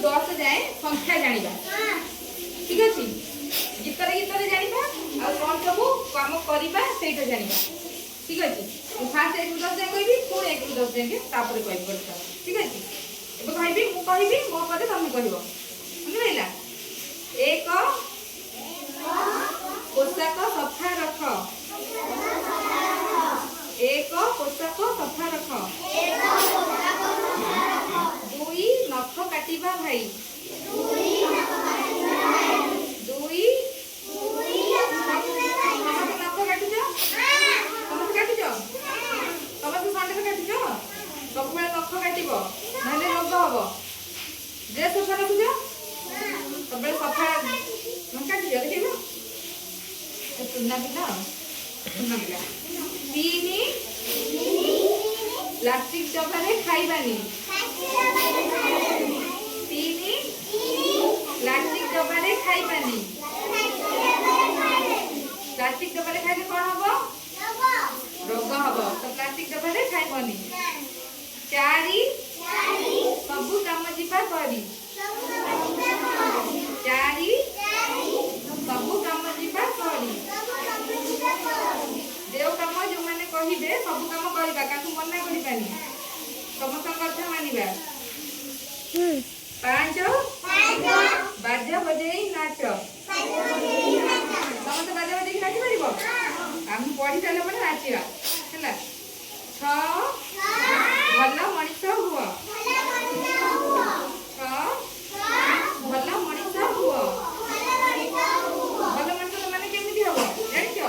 10 जाए संख्या जानिबा ठीक अछि गीतरे जानिबा आ कोन सब काम करिबा सेटा जानिबा ठीक अछि फास्ट 1 10 जाए कहबी पुणी 1 10 जाए तापर कहबी बड़का ठीक अछि एबे कहबी मु कहबी मो पदे तुम कहबो बुझि रहिला एक पोशाक सफा रख एक पोशाक सफा रख दुई नख काटिबा भाई दुई नख काटुछ समस्त काटुछ समस्त संडे काटुछ सब बेले नख काटिब नहले रोग हबो ड्रेस सफा रखुछ सब बेले सफा काटुछ देखिबो सुना पिला तीन प्लास्टिक डब्बारे खाइबानी तीन प्लास्टिक डब्बारे खाइबानी प्लास्टिक डब्बारे खाइले कोन हबो रोग हबो तो प्लास्टिक डब्बारे खाइबनी चारि सबु काम जिपा करी चारि सबु काम जिपा करी देव काम जो माने कहिबे सब काम करबा काकू मना करिबानी समस्त କଥା मानिबा 5 बाजा बजेई नाच समस्त बाजा बजेई नाच परिबो हम पढी चले पडे नाचिया हैला 6 भला मଣିଷ हुआ 6 भला मଣିଷ हुआ भला मଣିଷ माने केमिति हबो जानिछो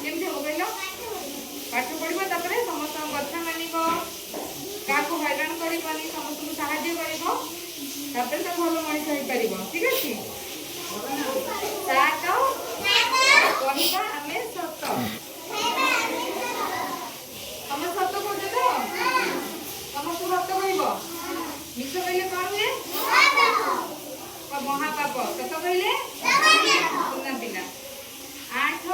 केमिति हबो कहलो पाठ पढ़िबो तापरे समस्त କଥା मानिबो काको हैरान करिबानी समस्त को सहाय्य करिबो तापरे तो भलो मଣିଷ होई परिबो ठीक अछि सात कहिबा हमें सत हमें सत कहते तो समस्त सत कहिबो मिछ कहले कोन हुए महापाप सत कहले सुना पिला 8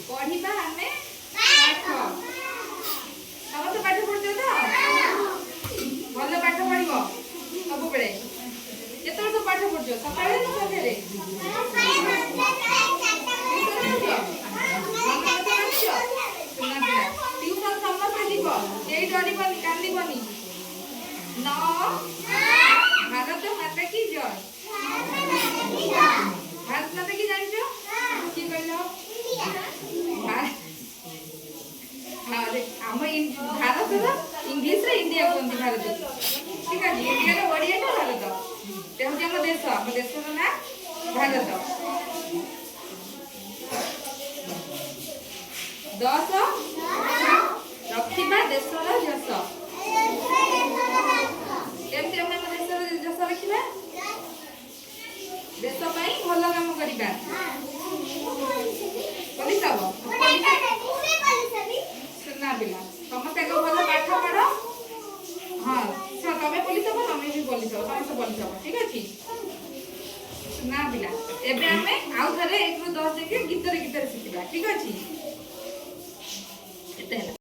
पढ़िबा हमें पाठ समस्त पाठ पढ़ते तो भल पाठ पढ़िबो सब बेले जेतले तो पाठ पढ़जो सकाळे तो सवेरे ट्यूशन समस्त जीव केई डरिबनी कांदिबनी 9 भारत माता की जय भारत माता की जानिछो की कहलो हम भारत इंग्लिश रे इंडिया कहते भारत ठीक है इंडिया रे ओडिया तो भारत ते हम देश ना भारत 10 रखिबा देशर यश केमते हम देशर यश रखिबा देश पई भलो काम करिबा पुलिस हबो सुना बिला समस्त को भलो पाठ पढ़ो हां छ तमे पुलिस हबो तमे भी पुलिस हबो समस्त पुलिस हबो ठीक अछि सुना बिला एबे हमें आउ थरे 1 ରୁ 10 जाके गीतरे गीतरे सिखिबा ठीक अछि एते